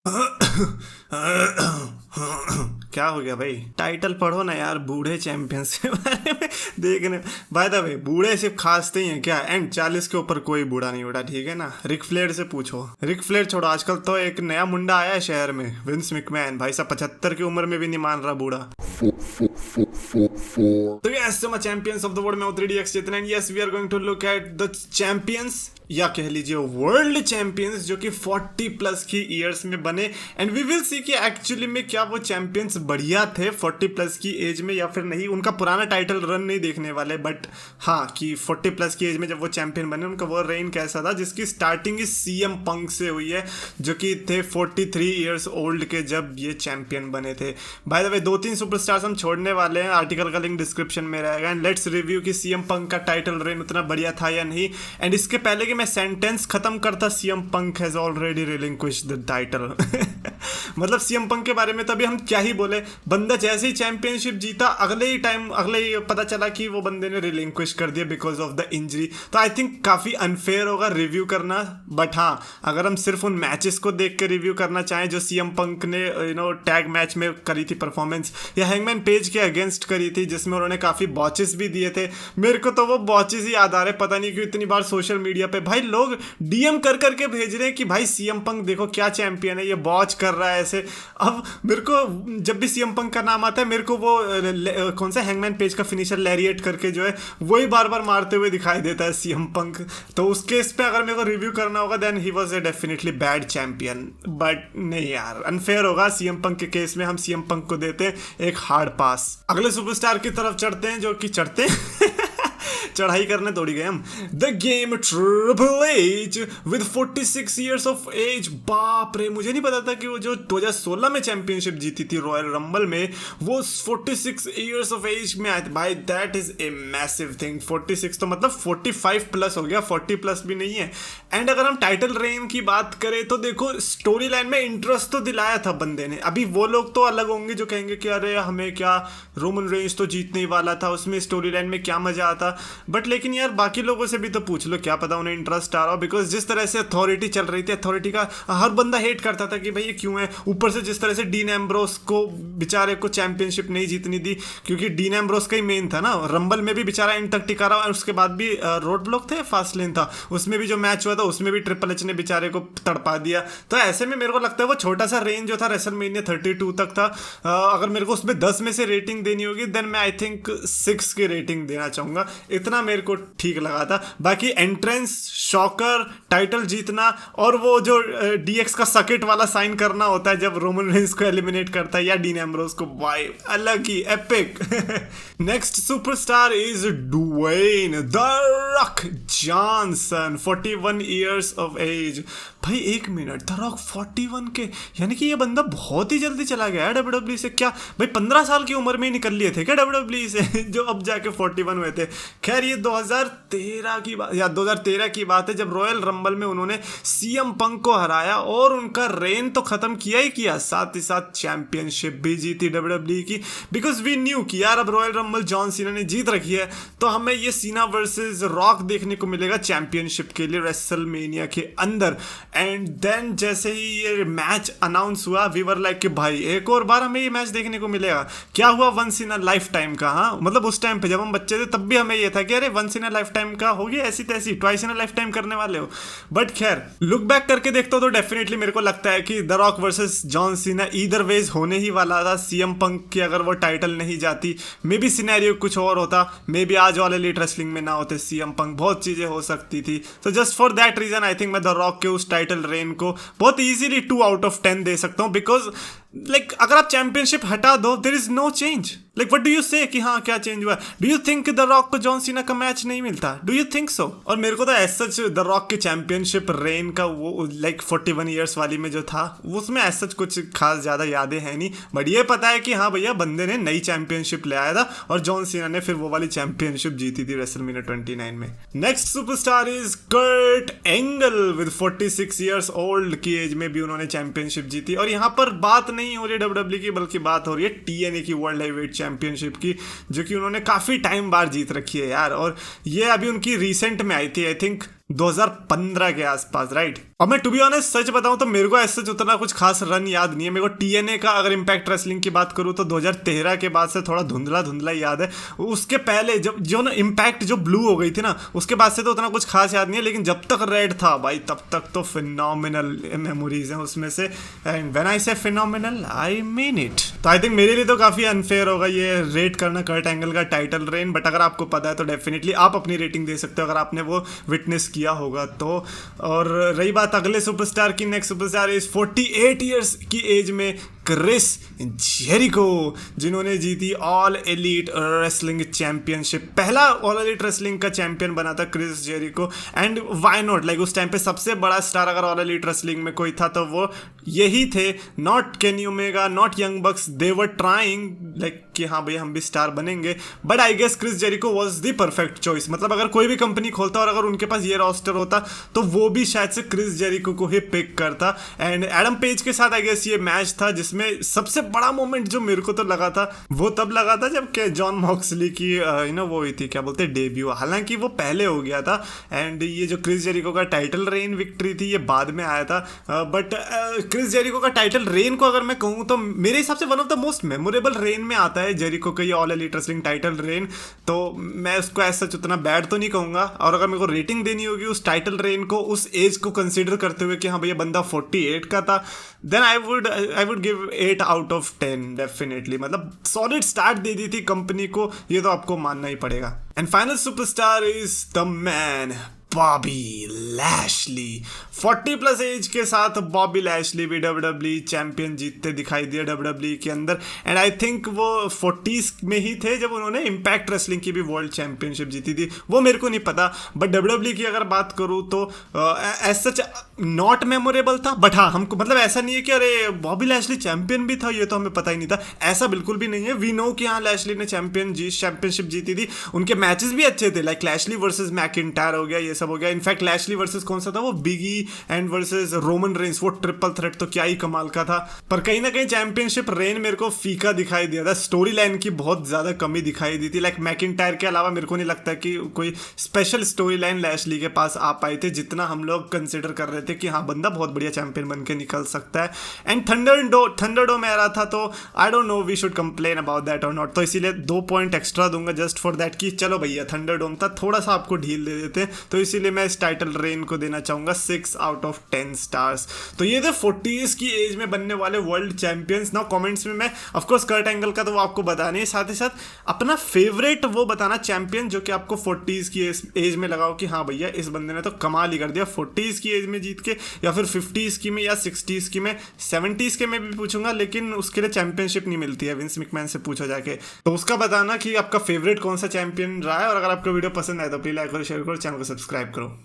क्या हो गया भाई? टाइटल पढ़ो ना यार, बूढ़े चैंपियंस के बारे में देखने। बाय द वे, बूढ़े सिर्फ खासते ही हैं क्या? एंड 40 के ऊपर कोई बूढ़ा नहीं उठा, ठीक है ना? रिक फ्लेयर से पूछो। रिक फ्लेयर छोड़ो, आजकल तो एक नया मुंडा आया है शहर में, विंस मैकमैन। भाई साहब 75 की उम्र में भी नहीं मान रहा बूढ़ा। तो यस, मैं चैंपियंस ऑफ द वर्ल्ड में हूं 3DX Chetan, and yes we are going to look at the champions, या कह लीजिए वर्ल्ड चैंपियंस, जो कि 40 प्लस की ईयर्स में बने। एंड वी विल सी कि एक्चुअली में क्या वो चैंपियंस बढ़िया थे 40 प्लस की एज में या फिर नहीं। उनका पुराना टाइटल रन नहीं देखने वाले, बट हाँ कि 40 प्लस की एज में जब वो चैंपियन बने उनका वो रेन कैसा था, जिसकी स्टार्टिंग ही CM पंक से हुई है, जो कि थे 43 ईयर्स ओल्ड के जब ये चैंपियन बने थे। बाय द वे 2-3 सुपरस्टार्स हम छोड़ने वाले हैं, आर्टिकल का लिंक डिस्क्रिप्शन में रहेगा। एंड लेट्स रिव्यू कि CM पंक का टाइटल रेन उतना बढ़िया था या नहीं। एंड इसके पहले कि मैं सेंटेंस खत्म करता, CM Punk has already relinquished the title. मतलब CM पंक के बारे में तो अभी हम क्या ही बोले, बंदा जैसे ही चैंपियनशिप जीता अगले ही पता चला कि वो बंदे ने रिलिंक्विश कर दिया बिकॉज ऑफ द इंजरी। तो आई थिंक काफी अनफेयर होगा रिव्यू करना। बट हाँ, अगर हम सिर्फ उन मैचेस को देख के रिव्यू करना चाहें जो CM पंक ने टैग मैच में करी थी परफॉर्मेंस, या हैंगमैन पेज के अगेंस्ट करी थी, जिसमें उन्होंने काफी बॉचेस भी दिए थे। मेरे को तो वो बॉचेस ही याद आ रहे, पता नहीं क्यों इतनी बार सोशल मीडिया पे भाई लोग DM कर करके भेज रहे हैं कि भाई CM पंक देखो क्या चैंपियन है, ये बॉच कर रहा है ऐसे। अब मेरे को जब भी CM पंक का नाम आता है, मेरे को वो कौन सा हैंगमैन पेज का फिनिशर लैरिएट करके जो है वही बार बार मारते हुए दिखाई देता है CM पंक। तो उस केस पे अगर मेरे को रिव्यू करना होगा then he was a definitely bad champion. But नहीं यार, अनफेयर होगा। CM पंक के केस में हम CM पंक को देते हैं एक हार्ड पास। अगले सुपरस्टार की तरफ चढ़ते हैं, जो कि चढ़ते हैं चढ़ाई करने थोड़ी गए हम। The game triple H with 46 years of age. बाप रे, मुझे नहीं पता था कि वो जो 2016 में चैंपियनशिप जीती थी रॉयल रंबल में, वो 46 ईयर्स ऑफ एज में आए थे। भाई that is a massive thing. 46 तो मतलब 45 प्लस हो गया, 40 प्लस भी नहीं है। एंड अगर हम टाइटल रेन की बात करें तो देखो, स्टोरी लाइन में इंटरेस्ट तो दिलाया था बंदे ने। अभी वो लोग तो अलग होंगे जो कहेंगे कि अरे हमें क्या, रोमन रेंज तो जीतने ही वाला था, उसमें स्टोरी लाइन में क्या मजा आता। बट लेकिन यार बाकी लोगों से भी तो पूछ लो, क्या पता उन्हें इंटरेस्ट आ रहा हो। बिकॉज जिस तरह से अथॉरिटी चल रही थी, अथॉरिटी का हर बंदा हेट करता था कि भाई ये क्यों है। ऊपर से जिस तरह से डीन एम्ब्रोस को बेचारे को चैंपियनशिप नहीं जीतनी दी, क्योंकि डीन एम्ब्रोस का ही मेन था ना। रंबल में भी बेचारा इन तक टिका रहा, और उसके बाद भी रोड ब्लॉक थे, फास्ट लेन था, उसमें भी जो मैच हुआ था उसमें भी ट्रिपल एच ने बेचारे को तड़पा दिया। तो ऐसे में मेरे को लगता है वो छोटा सा रेंज जो था रेसलमेनिया 32 तक था, अगर मेरे को उसमें 10 में से रेटिंग देनी होगी देन मैं आई थिंक 6 की रेटिंग देना चाहूंगा। इतना मेरे को ठीक लगा था। बाकी एंट्रेंस, शॉकर, टाइटल जीतना, और वो जो DX का सकेट वाला साइन करना होता है जब रोमन रेंस को एलिमिनेट करता है या डीन एम्ब्रोस को, भाई अलग ही epic. Next superstar is Dwayne the Rock Johnson, 41 years of age. भाई एक मिनट, द रॉक 41 के, यानी कि ये बंदा बहुत ही जल्दी चला गया है WWE से। क्या भाई 15 साल की उम्र में ही निकल लिए थे क्या WWE से जो अब जाके 41 हुए थे। खैर ये 2013 की बात, या 2013 की बात है, जब रॉयल रंबल में उन्होंने CM पंक को हराया और उनका रेन तो खत्म किया ही किया, साथ ही साथ चैंपियनशिप भी जीती WWE की। बिकॉज वी न्यू कि यार अब रॉयल रंबल जॉन सीना ने जीत रखी है, तो हमें ये सीना वर्सेस रॉक देखने को मिलेगा चैंपियनशिप के लिए रेसलमेनिया के अंदर। एंड देन जैसे ही ये मैच अनाउंस हुआ, वी वर लाइक कि भाई एक और बार हमें ये मैच देखने को मिलेगा। क्या हुआ, once in a life time का। हाँ मतलब उस टाइम पे जब हम बच्चे थे तब भी हमें ये था कि अरे once in a life time का हो गया, ऐसी तैसी twice in a life time करने वाले हो। बट खैर लुक बैक करके देखता हूं तो डेफिनेटली मेरे को लगता है कि the Rock versus John Cena either ways होने ही वाला था। CM पंक की अगर वो टाइटल नहीं जाती, मे बी सिनेरियो कुछ और होता, मे बी आज वाले एलीट रेसलिंग में ना होते CM पंक, बहुत चीजें हो सकती थी। तो just for that reason I think मैं द रॉक के उस टाइटल रेन को बहुत इजीली 2 आउट ऑफ 10 दे सकता हूं। बिकॉज लाइक अगर आप चैंपियनशिप हटा दो, there is no change. Like what do you say कि हाँ क्या चेंज हुआ? Do you think the Rock को जॉन सीना का मैच नहीं मिलता? Do you think so? और मेरे को तो एज सच द रॉक के चैंपियनशिप रेन का वो लाइक 41 ईयर्स वाली में जो था, उसमें एज सच कुछ खास ज्यादा यादें हैं नहीं। बट ये पता है कि हाँ भैया बंदे ने नई चैंपियनशिप ले आया था, और जॉन सीना ने फिर वो वाली चैंपियनशिप जीती थी रेसलमेनिया 29 में। Next superstar is Kurt Angle with 46 years old की एज में भी उन्होंने चैंपियनशिप जीती। और यहाँ पर बात नहीं हो रही WWE की, बल्कि बात हो रही है TNA की वर्ल्ड हेवीवेट चैंपियनशिप की, जो कि उन्होंने काफी टाइम बाद जीत रखी है यार। और ये अभी उनकी रिसेंट में आई थी, आई थिंक 2015 के आसपास, राइट। और मैं टू बी ऑनेस्ट सच बताऊं तो मेरे को ऐसा उतना कुछ खास रन याद नहीं है। मेरे को टीएनए का अगर इम्पैक्ट रेसलिंग की बात करूं तो 2013 के बाद से थोड़ा धुंधला धुंधला याद है। उसके पहले जब जो ना इम्पैक्ट जो ब्लू हो गई थी ना, उसके बाद से तो उतना कुछ खास याद नहीं है, लेकिन जब तक रेड था भाई तब तक तो फिनोमिनल मेमोरीज हैं उसमें से। एंड व्हेन आई से फिनोमिनल आई मीन इट। तो आई थिंक मेरे लिए तो काफी अनफेयर होगा ये रेट करना कर्ट एंगल का टाइटल रेन, बट अगर आपको पता है तो डेफिनेटली आप अपनी रेटिंग दे सकते हो अगर आपने वो विटनेस किया होगा तो। और रही बात अगले सुपरस्टार की, नेक्स्ट सुपरस्टार इज 48 ईयर्स की एज में क्रिस जेरिको, जिन्होंने जीती ऑल एलीट रेसलिंग चैंपियनशिप। पहला ऑल एलीट रेसलिंग का चैंपियन बना था Chris Jericho. And why not, like उस टाइम पे सबसे बड़ा स्टार अगर ऑल एलीट रेसलिंग में कोई था तो वो यही थे। Not Kenny Omega, not Young Bucks, they were trying like कि हाँ भाई हम भी स्टार बनेंगे, but I guess Chris Jericho was the perfect choice. मतलब अगर कोई भी कंपनी खोलता और अगर उनके पास ये रोस्टर होता तो वो भी शायद से क्रिस जेरिको को ही पिक करता। एंड एडम पेज के साथ आई गेस ये मैच था जिसमें सबसे बड़ा मोमेंट जो मेरे को तो लगा था वो तब लगा था जब के जॉन मॉक्सली की वो हुई थी, क्या बोलते हैं, डेब्यू। हालांकि वो पहले हो गया था एंड ये जो क्रिस जेरिको का टाइटल रेन विक्ट्री थी ये बाद में आया था। बट क्रिस जेरिको का टाइटल रेन को अगर मैं कहूँ तो मेरे हिसाब से one of the most memorable rain में आता है जेरिको का ये all elite wrestling title reign. तो मैं उसको ऐसा उतना बैड तो नहीं कहूँगा। और अगर मेरे को रेटिंग देनी होगी उस टाइटल रेन को उस एज को कंसिडर करते हुए कि हाँ भैया बंदा 48 का था, then I would give 8 out of 10 definitely. मतलब सॉलिड स्टार्ट दे दी थी कंपनी को, ये तो आपको मानना ही पड़ेगा। And final superstar is the man Bobby Lashley. 40 plus age के साथ बॉबी लैशली भी WWE चैंपियन जीतते दिखाई दिए WWE के अंदर। एंड आई थिंक वो 40s में ही थे जब उन्होंने इम्पैक्ट रेसलिंग की भी वर्ल्ड चैंपियनशिप जीती थी, वो मेरे को नहीं पता। बट WWE की अगर बात करूँ तो एज सच नॉट मेमोरेबल था। बट हाँ हमको मतलब ऐसा नहीं है कि अरे बॉबी लैशली चैंपियन भी था ये तो हमें पता ही नहीं था, ऐसा बिल्कुल भी नहीं है। वी नो कि हाँ लैशली ने चैंपियनशिप जीती थी, उनके मैचेस भी अच्छे थे, लाइक लैशली वर्सेस मैकिंटायर हो गया, ये सब हो गया। इनफैक्ट लैशली वर्सेस कौन सा था वो, बिगी एंड वर्सेस रोमन रेंस, वो ट्रिपल थ्रेट तो क्या ही कमाल का था। पर कहीं ना कहीं चैंपियनशिप रेन मेरे को फीका दिखाई दिया था, स्टोरी लाइन की बहुत ज्यादा कमी दिखाई दी थी। लाइक मैकिंटायर के अलावा मेरे को नहीं लगता कि कोई स्पेशल स्टोरी लाइन लैशली के पास आ पाई थे जितना हम लोग कंसिडर कर रहे थे कि हाँ बंदा बहुत बढ़िया चैंपियन बन के निकल सकता है। एंड थंडरडोम आ रहा था तो I don't know we should complain about that और नॉट, तो इसीलिए 2 पॉइंट एक्स्ट्रा दूंगा जस्ट फॉर दैट कि चलो भैया थंडरडोम था, थोड़ा सा आपको ढील दे देते हैं। तो इसीलिए मैं इस टाइटल रेन को देना चाहूंगा 6 आउट ऑफ 10 स्टार्स। तो ये थे 40s की एज में बनने वाले वर्ल्ड चैंपियंस। नाउ कमेंट्स में मैं ऑफकोर्स कर्ट एंगल का तो वो आपको बताना है, साथ ही साथ अपना फेवरेट वो बताना चैंपियन जो कि आपको 40s की एज में लगाओ कि हाँ भैया इस बंदे ने तो कमाल ही कर दिया 40s की एज में जीत के, या फिर 50s की में या 60s की में, 70s के में भी पूछूंगा लेकिन उसके लिए चैंपियनशिप नहीं मिलती है, विंस मैकमैन से पूछो जाके। तो उसका बताना कि आपका फेवरेट कौन सा चैंपियन रहा है। और अगर आपको वीडियो पसंद आए तो प्लीज लाइक करो, शेयर करो, चैनल को सब्सक्राइब करो।